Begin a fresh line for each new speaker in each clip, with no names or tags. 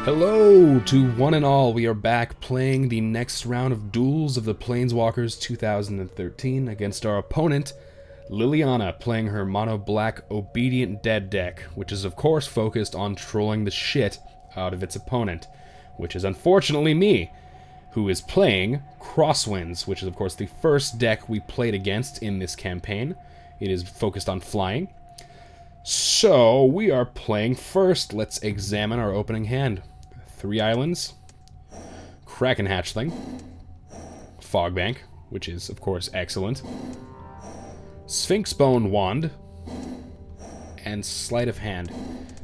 Hello to one and all. We are back playing the next round of Duels of the Planeswalkers 2013 against our opponent, Liliana, playing her mono-black Obedient Dead deck, which is of course focused on trolling the shit out of its opponent, which is unfortunately me, who is playing Crosswinds, which is of course the first deck we played against in this campaign. It is focused on flying. So, we are playing first. Let's examine our opening hand. 3 islands, Kraken Hatchling, Fogbank, which is, of course, excellent, Sphinx Bone Wand, and Sleight of Hand.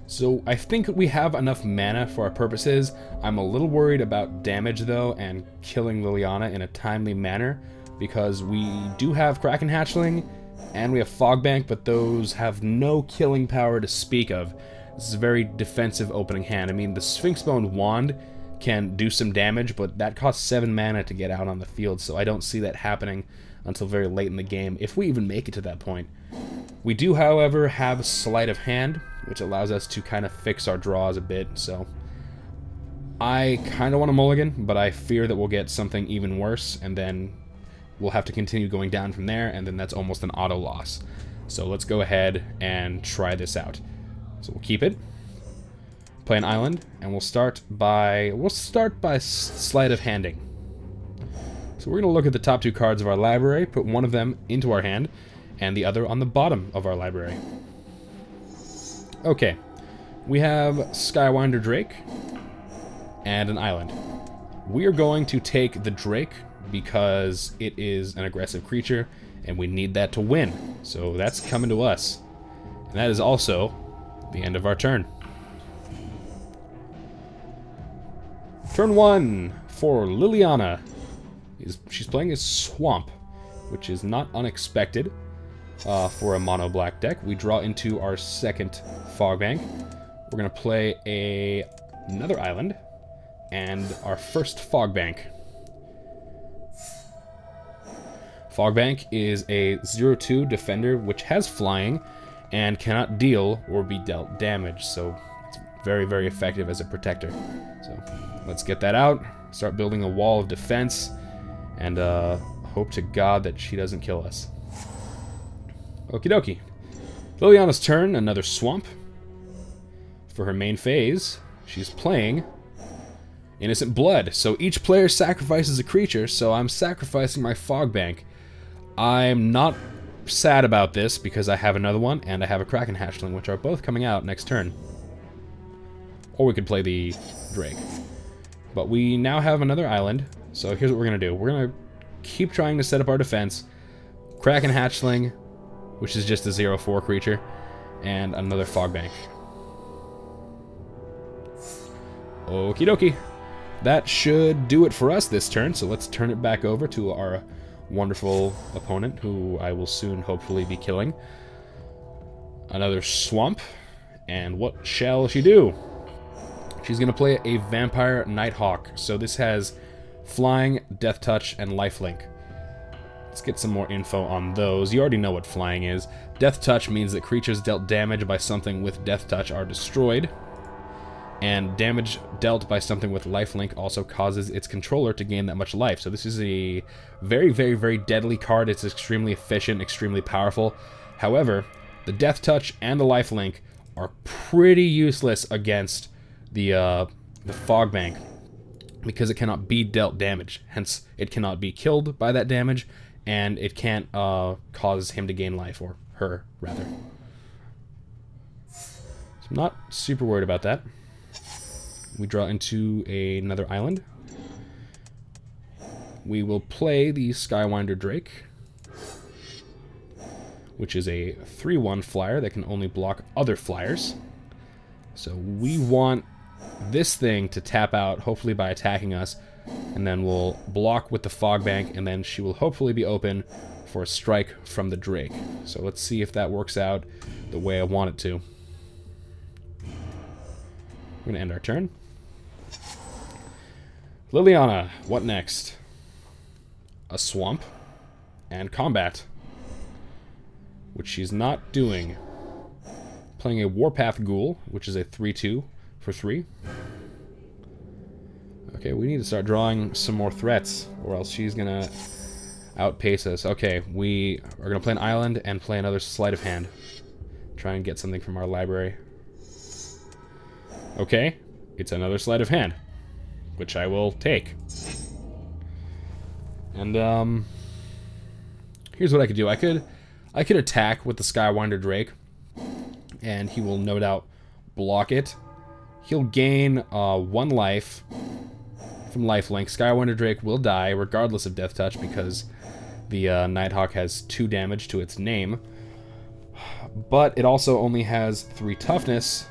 So, I think we have enough mana for our purposes. I'm a little worried about damage, though, and killing Liliana in a timely manner, because we do have Kraken Hatchling, and we have Fogbank, but those have no killing power to speak of. This is a very defensive opening hand. I mean, the Sphinx Bone Wand can do some damage, but that costs 7 mana to get out on the field, so I don't see that happening until very late in the game, if we even make it to that point. We do, however, have Sleight of Hand, which allows us to kind of fix our draws a bit, so I kind of want to mulligan, but I fear that we'll get something even worse, and then we'll have to continue going down from there, and then that's almost an auto loss. So let's go ahead and try this out. So we'll keep it, play an island, and we'll start by Sleight of Handing. So we're going to look at the top 2 cards of our library, put one of them into our hand, and the other on the bottom of our library. Okay, we have Skywinder Drake and an island. We are going to take the Drake because it is an aggressive creature, and we need that to win. So that's coming to us. And that is also the end of our turn. Turn 1 for Liliana. She's playing a Swamp, which is not unexpected for a mono-black deck. We draw into our second Fogbank. We're going to play another island and our first Fogbank. Fogbank is a 0/2 defender which has flying and cannot deal or be dealt damage, so it's very, very effective as a protector. So let's get that out, start building a wall of defense, and hope to God that she doesn't kill us. Okie dokie. Liliana's turn, another Swamp. For her main phase, she's playing Innocent Blood. So each player sacrifices a creature, so I'm sacrificing my Fogbank. I'm not sad about this because I have another one and I have a Kraken Hatchling, which are both coming out next turn. Or we could play the Drake. But we now have another island, so here's what we're going to do. We're going to keep trying to set up our defense. Kraken Hatchling, which is just a 0/4 creature, and another Fogbank. Okie dokie. That should do it for us this turn, so let's turn it back over to our wonderful opponent, who I will soon hopefully be killing. Another Swamp, and what shall she do? She's going to play a Vampire Nighthawk, so this has Flying, Death Touch, and Lifelink. Let's get some more info on those. You already know what Flying is. Death Touch means that creatures dealt damage by something with Death Touch are destroyed, and damage dealt by something with lifelink also causes its controller to gain that much life. So this is a very, very, very deadly card. It's extremely efficient, extremely powerful. However, the Death Touch and the lifelink are pretty useless against the Fogbank because it cannot be dealt damage. Hence, it cannot be killed by that damage, and it can't cause him to gain life, or her, rather. So I'm not super worried about that. We draw into another island. We will play the Skywinder Drake, which is a 3/1 flyer that can only block other flyers. So we want this thing to tap out, hopefully by attacking us, and then we'll block with the Fogbank, and then she will hopefully be open for a strike from the Drake. So let's see if that works out the way I want it to. We're going to end our turn. Liliana, what next? A Swamp and Combat, which she's not doing. Playing a Warpath Ghoul, which is a 3/2 for 3. Okay, we need to start drawing some more threats, or else she's gonna outpace us. Okay, we are gonna play an island and play another sleight of hand. Try and get something from our library. Okay, it's another sleight of hand, which I will take. And here's what I could do. I could attack with the Skywinder Drake, and he will no doubt block it. He'll gain 1 life from lifelink. Skywinder Drake will die regardless of Death Touch because the Nighthawk has 2 damage to its name. But it also only has 3 toughness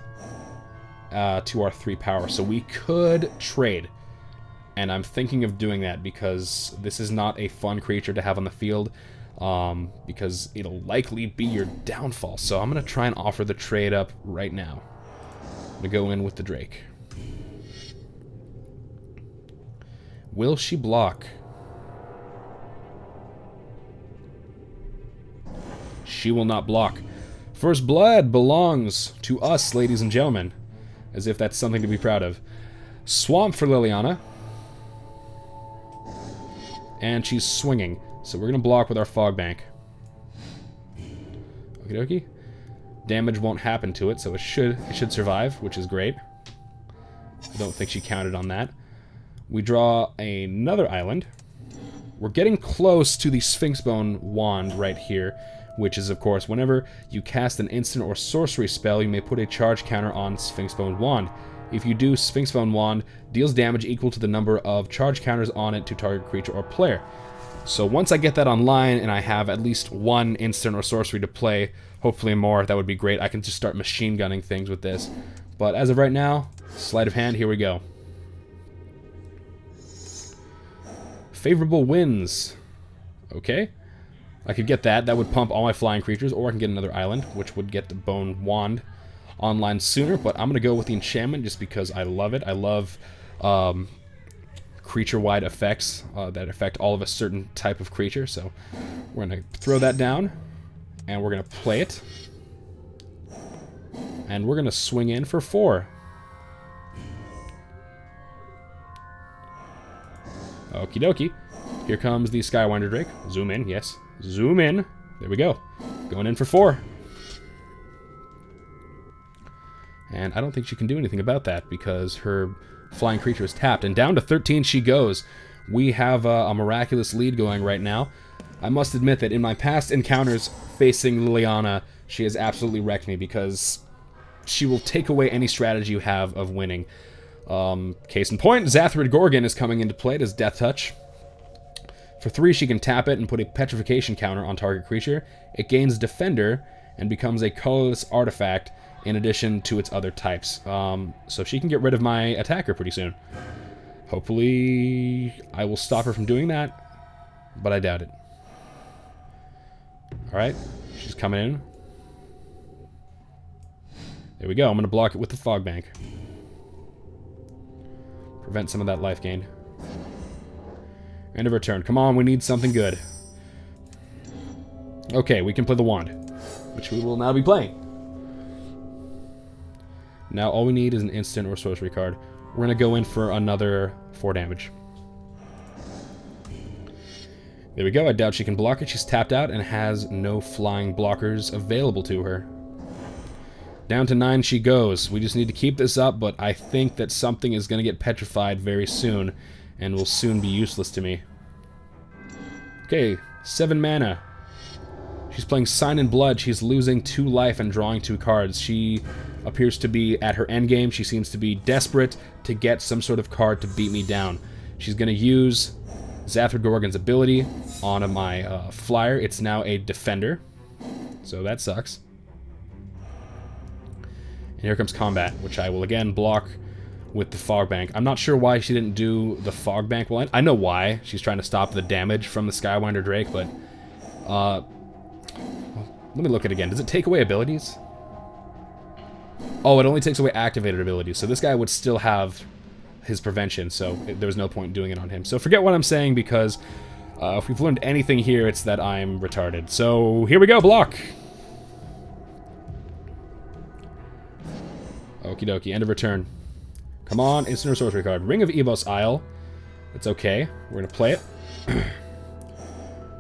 to our 3 power, so we could trade. And I'm thinking of doing that because this is not a fun creature to have on the field, because it'll likely be your downfall. So I'm going to try and offer the trade up right now. I'm going to go in with the Drake. Will she block? She will not block. First blood belongs to us, ladies and gentlemen. As if that's something to be proud of. Swamp for Liliana. And she's swinging. So we're going to block with our Fog Bank. Okie dokie. Damage won't happen to it, so it should survive, which is great. I don't think she counted on that. We draw another island. We're getting close to the Sphinx Bone wand right here, which is, of course, whenever you cast an instant or sorcery spell, you may put a charge counter on Sphinx Bone wand. If you do, Sphinx Bone wand deals damage equal to the number of charge counters on it to target creature or player. So once I get that online and I have at least 1 instant or sorcery to play, hopefully more, that would be great. I can just start machine gunning things with this. But as of right now, sleight of hand, here we go. Favorable winds. Okay. I could get that. That would pump all my flying creatures, or I can get another island, which would get the Bone Wand online sooner, but I'm going to go with the enchantment just because I love it. I love creature-wide effects that affect all of a certain type of creature, so we're going to throw that down, and we're going to play it. And we're going to swing in for 4. Okie dokie. Here comes the Skywinder Drake. Zoom in, yes. Zoom in. There we go. Going in for 4. And I don't think she can do anything about that because her flying creature is tapped. And down to 13 she goes. We have a miraculous lead going right now. I must admit that in my past encounters facing Liliana, she has absolutely wrecked me because she will take away any strategy you have of winning. Case in point, Zathrid Gorgon is coming into play as Death Touch. For 3, she can tap it and put a petrification counter on target creature. It gains Defender and becomes a colorless artifact in addition to its other types. So she can get rid of my attacker pretty soon. Hopefully I will stop her from doing that, but I doubt it. Alright, she's coming in. There we go, I'm going to block it with the Fog Bank. Prevent some of that life gain. End of her turn. Come on, we need something good. Okay, we can play the wand, which we will now be playing. Now all we need is an instant or sorcery card. We're going to go in for another 4 damage. There we go. I doubt she can block it. She's tapped out and has no flying blockers available to her. Down to 9 she goes. We just need to keep this up, but I think that something is going to get petrified very soon and will soon be useless to me. Okay, 7 mana. She's playing Sign in Blood. She's losing 2 life and drawing 2 cards. She appears to be at her endgame. She seems to be desperate to get some sort of card to beat me down. She's going to use Zathrid Gorgon's ability on my flyer. It's now a defender, so that sucks. And here comes combat, which I will again block with the Fog Bank. I'm not sure why she didn't do the Fog Bank. Well, I know why. She's trying to stop the damage from the Skywinder Drake, but let me look at it again. Does it take away abilities? Oh, it only takes away activated abilities. So this guy would still have his prevention, so there was no point in doing it on him. So forget what I'm saying, because if we've learned anything here, it's that I'm retarded. So here we go, block! Okie dokie, end of return. Come on, instant or sorcery card. Ring of Evos Isle. It's okay. We're going to play it.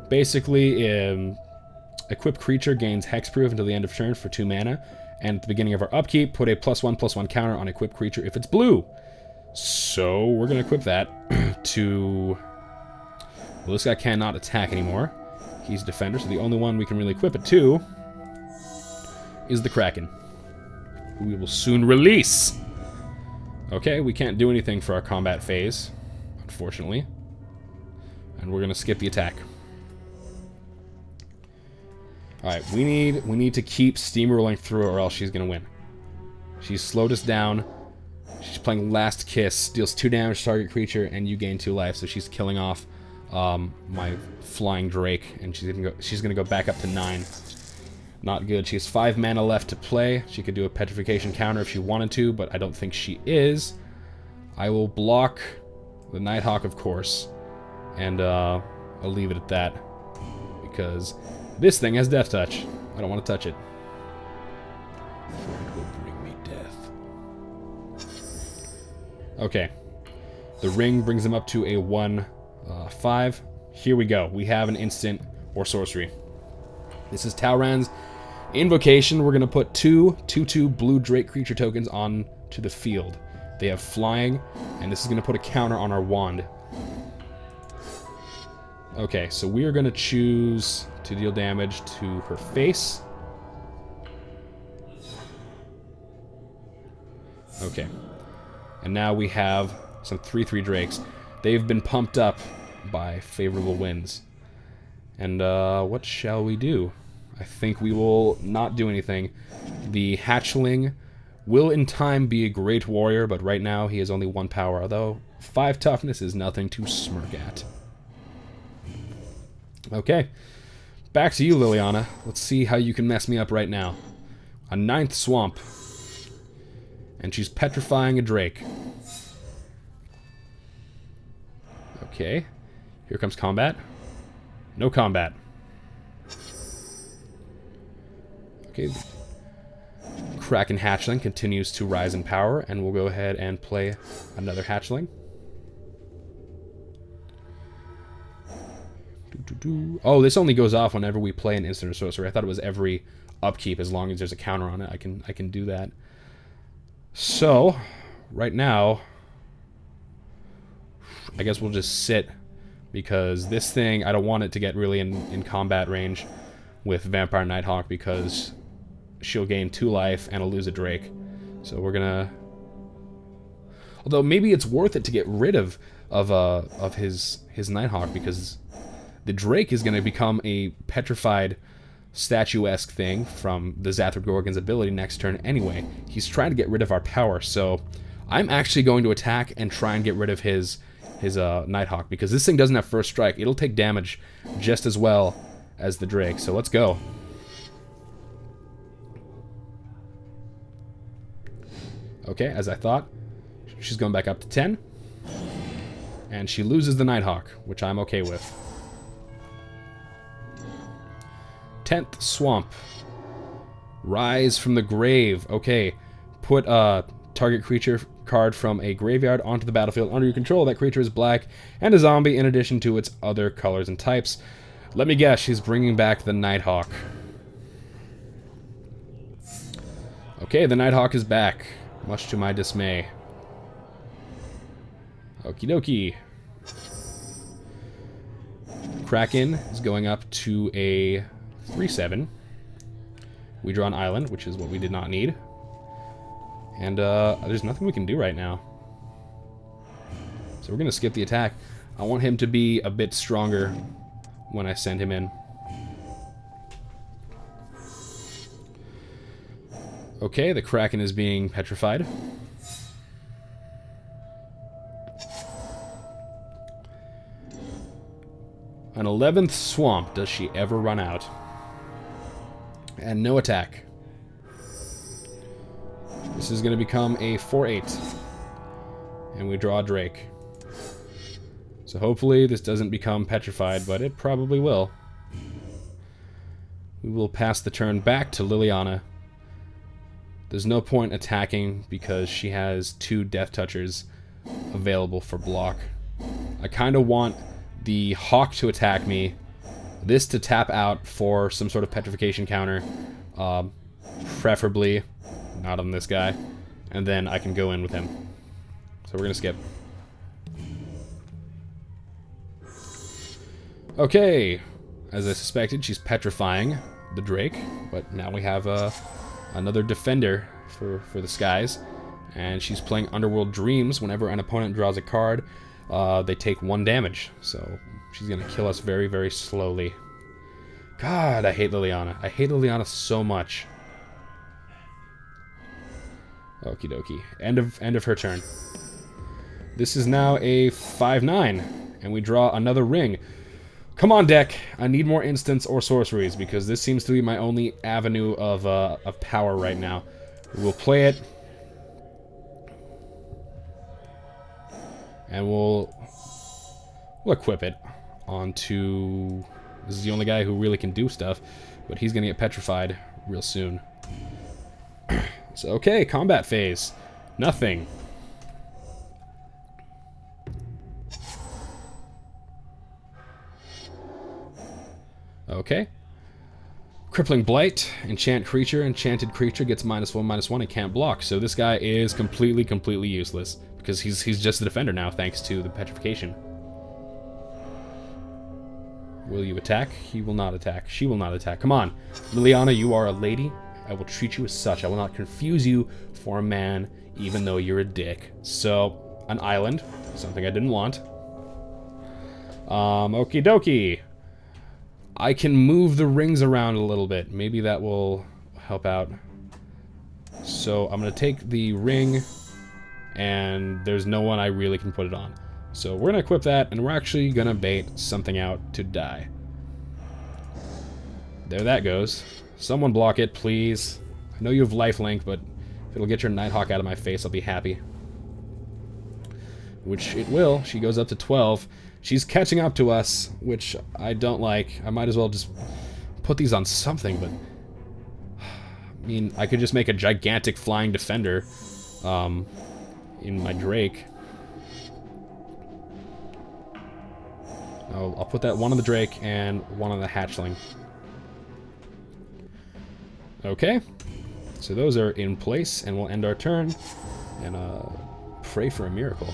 Basically, equipped creature gains hexproof until the end of turn for 2 mana. And at the beginning of our upkeep, put a +1/+1 counter on equipped creature if it's blue. So we're going to equip that to... Well, this guy cannot attack anymore. He's a defender, so the only one we can really equip it to is the Kraken, who we will soon release. Okay, we can't do anything for our combat phase, unfortunately. And we're going to skip the attack. Alright, we need to keep steamrolling through it or else she's going to win. She's slowed us down. She's playing Last Kiss, deals 2 damage to target creature, and you gain 2 life, so she's killing off my flying Drake, and she's gonna go back up to 9. Not good. She has 5 mana left to play. She could do a petrification counter if she wanted to, but I don't think she is. I will block the Nighthawk, of course, and I'll leave it at that, because this thing has Death Touch. I don't want to touch it. For it will bring me death. Okay. The ring brings him up to a 1/5. Here we go. We have an instant or sorcery. This is Talran's Invocation. We're going to put 2/2 blue Drake creature tokens on to the field. They have flying, and this is going to put a counter on our wand. Okay, so we are going to choose to deal damage to her face. Okay. And now we have some 3/3 Drakes. They've been pumped up by favorable winds. And what shall we do? I think we will not do anything. The hatchling will in time be a great warrior, but right now he has only 1 power, although 5 toughness is nothing to smirk at. Okay, back to you, Liliana. Let's see how you can mess me up right now. A 9th swamp. And she's petrifying a Drake. Okay, here comes combat. No combat. Okay, Kraken Hatchling continues to rise in power, and we'll go ahead and play another Hatchling. Oh, this only goes off whenever we play an instant or sorcery. I thought it was every upkeep. As long as there's a counter on it, I can do that. So, right now, I guess we'll just sit, because this thing, I don't want it to get really in combat range with Vampire Nighthawk, because she'll gain 2 life and I'll lose a Drake. So we're gonna... Although maybe it's worth it to get rid of his Nighthawk, because the Drake is gonna become a petrified statuesque thing from the Zathra Gorgon's ability next turn anyway. He's trying to get rid of our power, so I'm actually going to attack and try and get rid of his Nighthawk, because this thing doesn't have first strike. It'll take damage just as well as the Drake, so let's go. Okay, as I thought, she's going back up to 10, and she loses the Nighthawk, which I'm okay with. 10th Swamp. Rise from the Grave. Okay, put a target creature card from a graveyard onto the battlefield under your control. That creature is black and a zombie in addition to its other colors and types. Let me guess, she's bringing back the Nighthawk. Okay, the Nighthawk is back, much to my dismay. Okie dokie. Kraken is going up to a 3/7. We draw an island, which is what we did not need. And there's nothing we can do right now. So we're going to skip the attack. I want him to be a bit stronger when I send him in. Okay, the Kraken is being petrified. An 11th Swamp. Does she ever run out? And no attack. This is going to become a 4/8. And we draw a Drake. So hopefully this doesn't become petrified, but it probably will. We will pass the turn back to Liliana There's no point attacking because she has 2 Death Touchers available for block. I kind of want the Hawk to attack me, this to tap out for some sort of petrification counter, preferably not on this guy, and then I can go in with him. So we're gonna skip. Okay, as I suspected, she's petrifying the Drake, but now we have another defender for the skies, and she's playing Underworld Dreams. Whenever an opponent draws a card, they take 1 damage, so she's gonna kill us very, very slowly. God, I hate Liliana. I hate Liliana so much. Okie dokie. End of her turn. This is now a 5/9, and we draw another ring. Come on, deck. I need more instants or sorceries, because this seems to be my only avenue of power right now. We'll play it. And we'll equip it onto... This is the only guy who really can do stuff, but he's going to get petrified real soon. So, okay, combat phase. Nothing. Okay. Crippling Blight, enchant creature, enchanted creature gets -1/-1 and can't block. So this guy is completely useless because he's just a defender now thanks to the petrification. Will you attack? He will not attack. She will not attack. Come on. Liliana, you are a lady. I will treat you as such. I will not confuse you for a man, even though you're a dick. So, an island. Something I didn't want. Okie dokie. I can move the rings around a little bit. Maybe that will help out. So, I'm going to take the ring, and there's no one I really can put it on. So we're going to equip that, and we're actually going to bait something out to die. There that goes. Someone block it, please. I know you have lifelink, but if it'll get your Nighthawk out of my face, I'll be happy. Which it will. She goes up to 12. She's catching up to us, which I don't like. I might as well just put these on something, but... I mean, I could just make a gigantic flying defender in my Drake. I'll put that one on the Drake and one on the Hatchling. Okay. So those are in place, and we'll end our turn and pray for a miracle.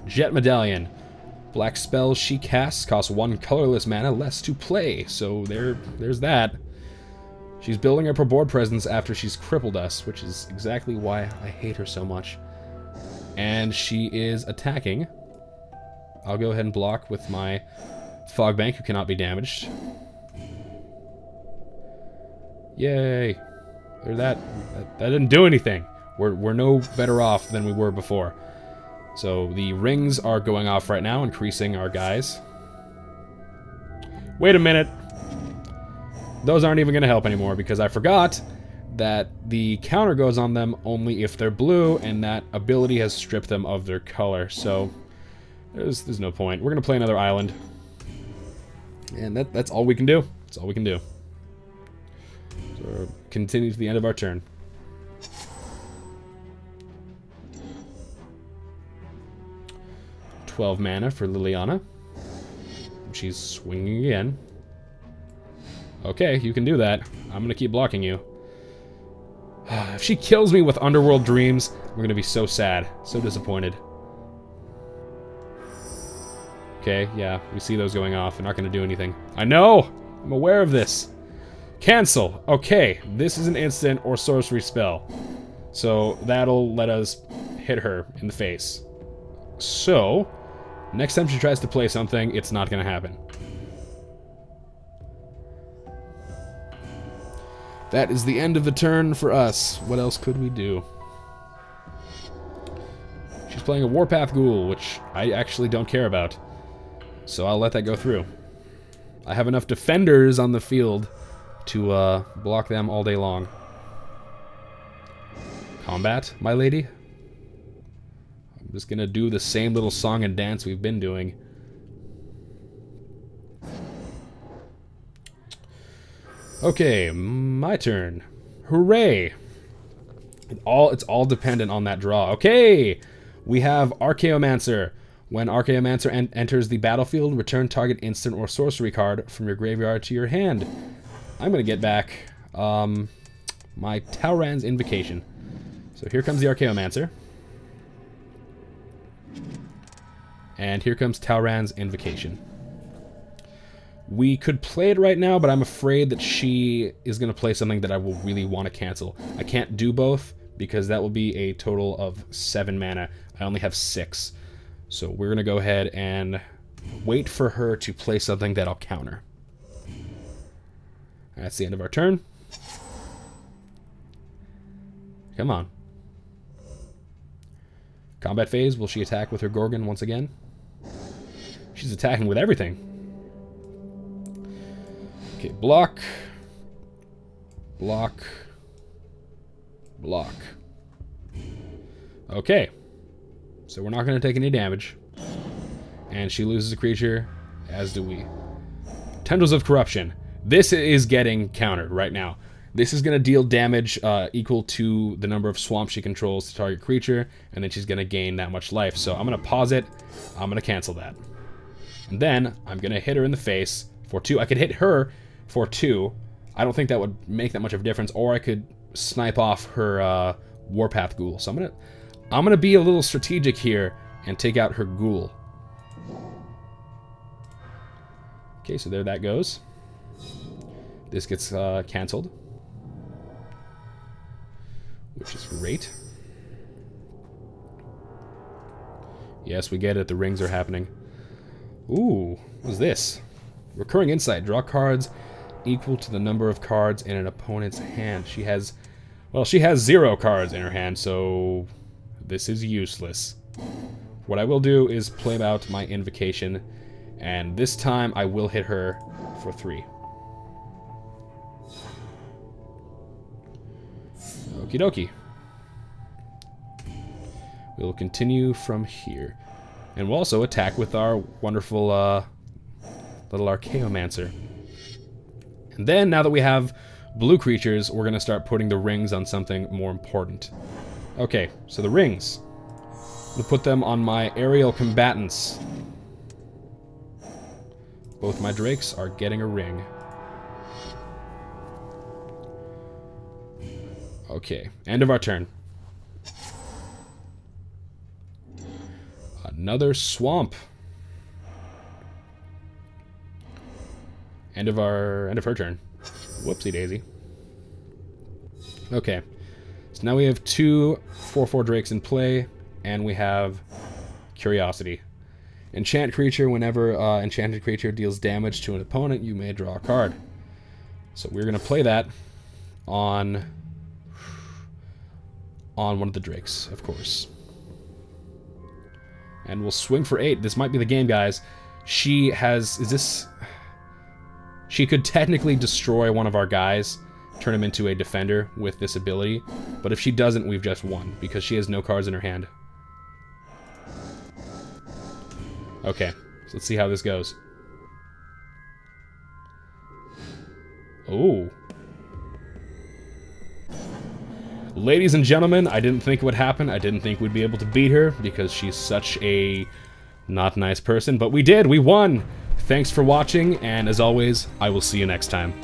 Jet Medallion. Black spells she casts cost 1 colorless mana less to play. So there's that. She's building up her board presence after she's crippled us, which is exactly why I hate her so much. And she is attacking. I'll go ahead and block with my Fogbank, who cannot be damaged. Yay. That didn't do anything. We're no better off than we were before. So the rings are going off right now, increasing our guys. Wait a minute. Those aren't even going to help anymore because I forgot that the counter goes on them only if they're blue, and that ability has stripped them of their color. So... There's no point. We're going to play another island. And that's all we can do. That's all we can do. So we'll continue to the end of our turn. $12 mana for Liliana. She's swinging again. Okay, you can do that. I'm going to keep blocking you. If she kills me with Underworld Dreams, we're going to be so sad. So disappointed. Okay, yeah, we see those going off. They're not going to do anything. I know! I'm aware of this. Cancel. Okay, this is an instant or sorcery spell. So that'll let us hit her in the face. So, next time she tries to play something, it's not going to happen. That is the end of the turn for us. What else could we do? She's playing a Warpath Ghoul, which I actually don't care about. So I'll let that go through. I have enough defenders on the field to block them all day long. Combat, my lady. I'm just gonna do the same little song and dance we've been doing. Okay, my turn. Hooray! It's all dependent on that draw. Okay, we have Archaeomancer. When Archaeomancer enters the battlefield, return target instant or sorcery card from your graveyard to your hand. I'm gonna get back my Talrand's Invocation. So here comes the Archaeomancer. And here comes Talrand's Invocation. We could play it right now, but I'm afraid that she is going to play something that I will really want to cancel. I can't do both, because that will be a total of 7 mana. I only have 6. So we're going to go ahead and wait for her to play something that I'll counter. That's the end of our turn. Come on. Combat phase, will she attack with her Gorgon once again? She's attacking with everything. Okay, block. Block. Block. Okay. So we're not going to take any damage. And she loses a creature, as do we. Tendrils of Corruption. This is getting countered right now. This is going to deal damage equal to the number of swamps she controls to target creature, and then she's going to gain that much life. So I'm going to pause it. I'm going to cancel that. And then I'm going to hit her in the face for 2. I could hit her for 2. I don't think that would make that much of a difference, or I could snipe off her Warpath Ghoul. So I'm gonna be a little strategic here and take out her Ghoul. Okay, so there that goes. This gets canceled, which is great. Yes, we get it. The rings are happening. Ooh, what's this? Recurring Insight. Draw cards equal to the number of cards in an opponent's hand. She has 0 cards in her hand, so this is useless. What I will do is play out my Invocation, and this time I will hit her for 3. Okie dokie. We'll continue from here. And we'll also attack with our wonderful little Archaeomancer. And then, now that we have blue creatures, we're going to start putting the rings on something more important. Okay, so the rings. I'm going to put them on my aerial combatants. Both my drakes are getting a ring. Okay, end of our turn. Another swamp. End of her turn. Whoopsie daisy. Okay, so now we have 2 4/4 drakes in play, and we have Curiosity. Enchant creature. Whenever enchanted creature deals damage to an opponent, you may draw a card. So we're gonna play that on one of the drakes, of course. And we'll swing for 8. This might be the game, guys. She could technically destroy one of our guys, turn him into a defender with this ability, but if she doesn't, we've just won, because she has no cards in her hand. Okay, so let's see how this goes. Oh. Ladies and gentlemen, I didn't think it would happen. I didn't think we'd be able to beat her, because she's such a not nice person, but we did. We won. Thanks for watching, and as always, I will see you next time.